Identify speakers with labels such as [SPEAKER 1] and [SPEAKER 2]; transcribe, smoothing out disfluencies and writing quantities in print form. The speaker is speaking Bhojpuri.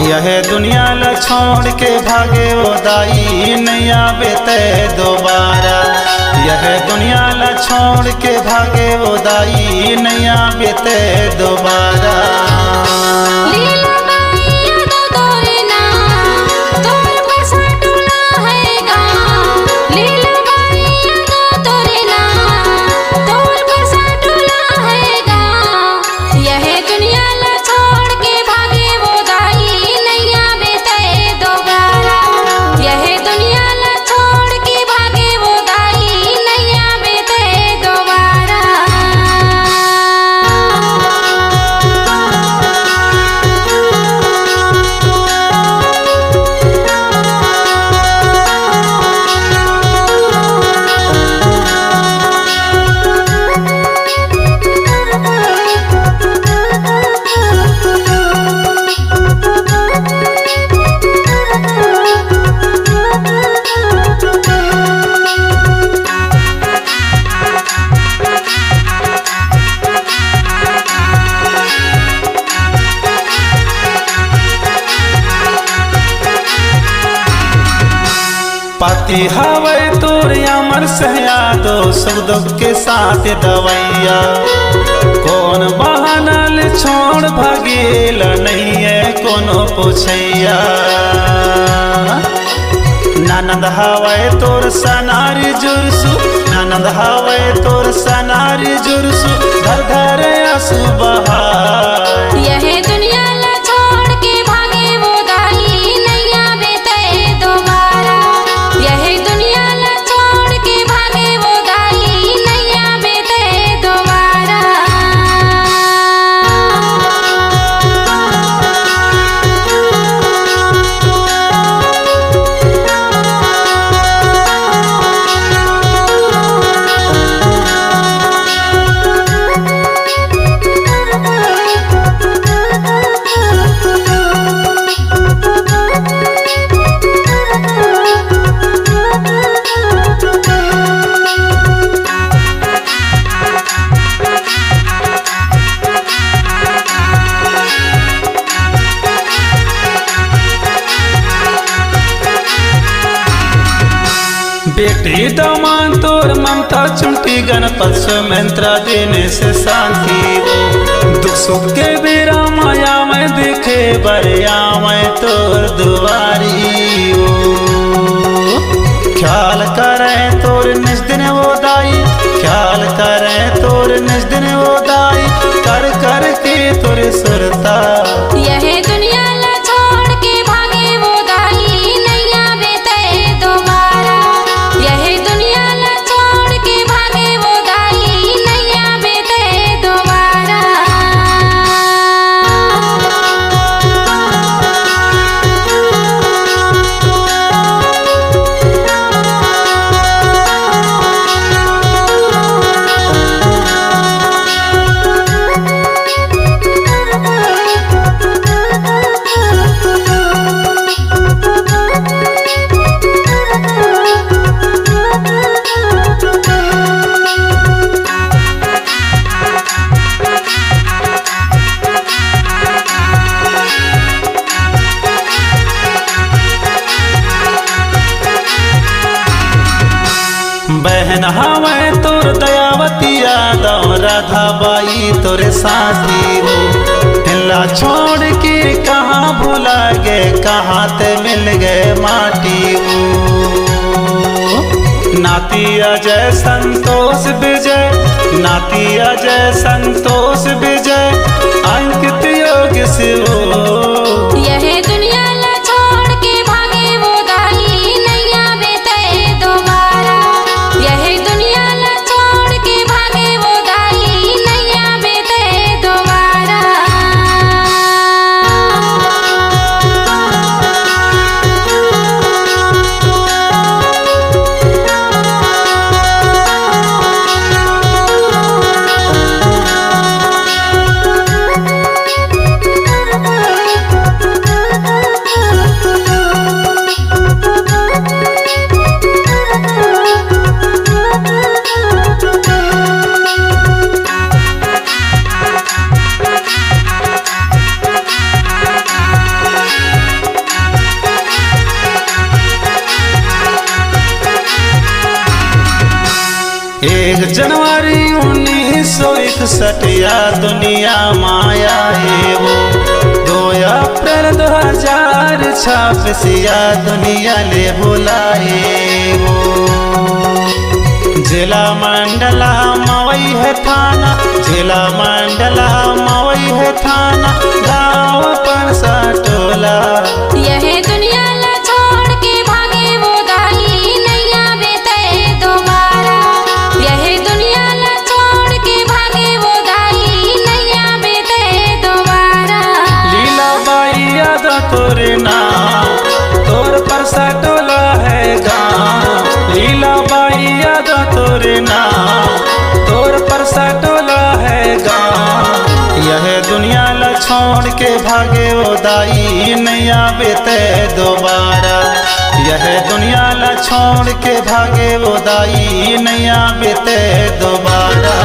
[SPEAKER 1] यह दुनिया ल छोड़ के भागे वो दाई नहीं आवे ते दोबारा। यह दुनिया ल छोड़ के भागे वो दाई नहीं आवे ते दोबारा। पाती हवे तोर अमर सहया दो सुख दुख के साथ दवैया। कौन बहानल छोड़ भगेल नहीं है कोनो पूछैया। ननद हवे तोर सनारी जुरसु, ननद हवे तोर सनारी जुरसु, घर घर आंसू बहाए।
[SPEAKER 2] यह दुनिया ला छोड़ के भागे वो दाई नहीं आवे ते दोबारा। यह दुनिया ला छोड़ के भागे वो दाई नहीं आवे ते दोबारा।
[SPEAKER 1] बेटी दमान तोर ममता चुंटी गणपत सुमंत्रा देने से शांति हो। दुख सुख के बेरा माया में देखे बरिया में तोर दुआरी हो। ख्याल करे तोर निज दिन वो दाई, ख्याल करे तोर निज दिन वो दाई, कर कर के तोर सुरता।
[SPEAKER 2] यह दुनिया ला छोड़ के भागे वो दाई नहीं आवे ते दोबारा। यह दुनिया ला छोड़ के भागे वो दाई नहीं आवे ते दोबारा।
[SPEAKER 1] बहन हवे तोर दयावती यादव राधा बाई तोरे साथी हो। हिला छोड़ के कहाँ भुला गए, कहाँ ते मिल गए माटी हो। नाती अजय संतोष विजय, नाती अजय संतोष विजय, अंकित योग से हो।
[SPEAKER 2] यह दुनिया ला छोड़ के भागे वो दाई नहीं आवे ते दोबारा। यह दुनिया ला छोड़ के भागे वो दाई नहीं आवे ते दोबारा।
[SPEAKER 1] 1 जनवरी 1961 या दुनिया माया है वो। 2 अप्रैल 2026 या दुनिया ले बुलाए वो। जिला मंडला मवई है थाना, जिला मंडला मवई है थाना, गाँव परसा टोला।
[SPEAKER 2] यह दुनिया ला छोड़ के भागे वो दाई नैया बेते दोबारा। यह दुनिया ला छोड़ के भागे वो दाई नैया बेते दोबारा।
[SPEAKER 1] लीला बाई याद तोरे नाम, तोर परसा टोला है गाँव। लीला बाई याद तोरे नाम, तोर परसा टोला है गाँव। यह दुनिया ला छोड़ के भागे वो दाई नैया बेते दोबारा। यह दुनिया ला छोड़ के भागे वो दाई नैया बेते दोबारा।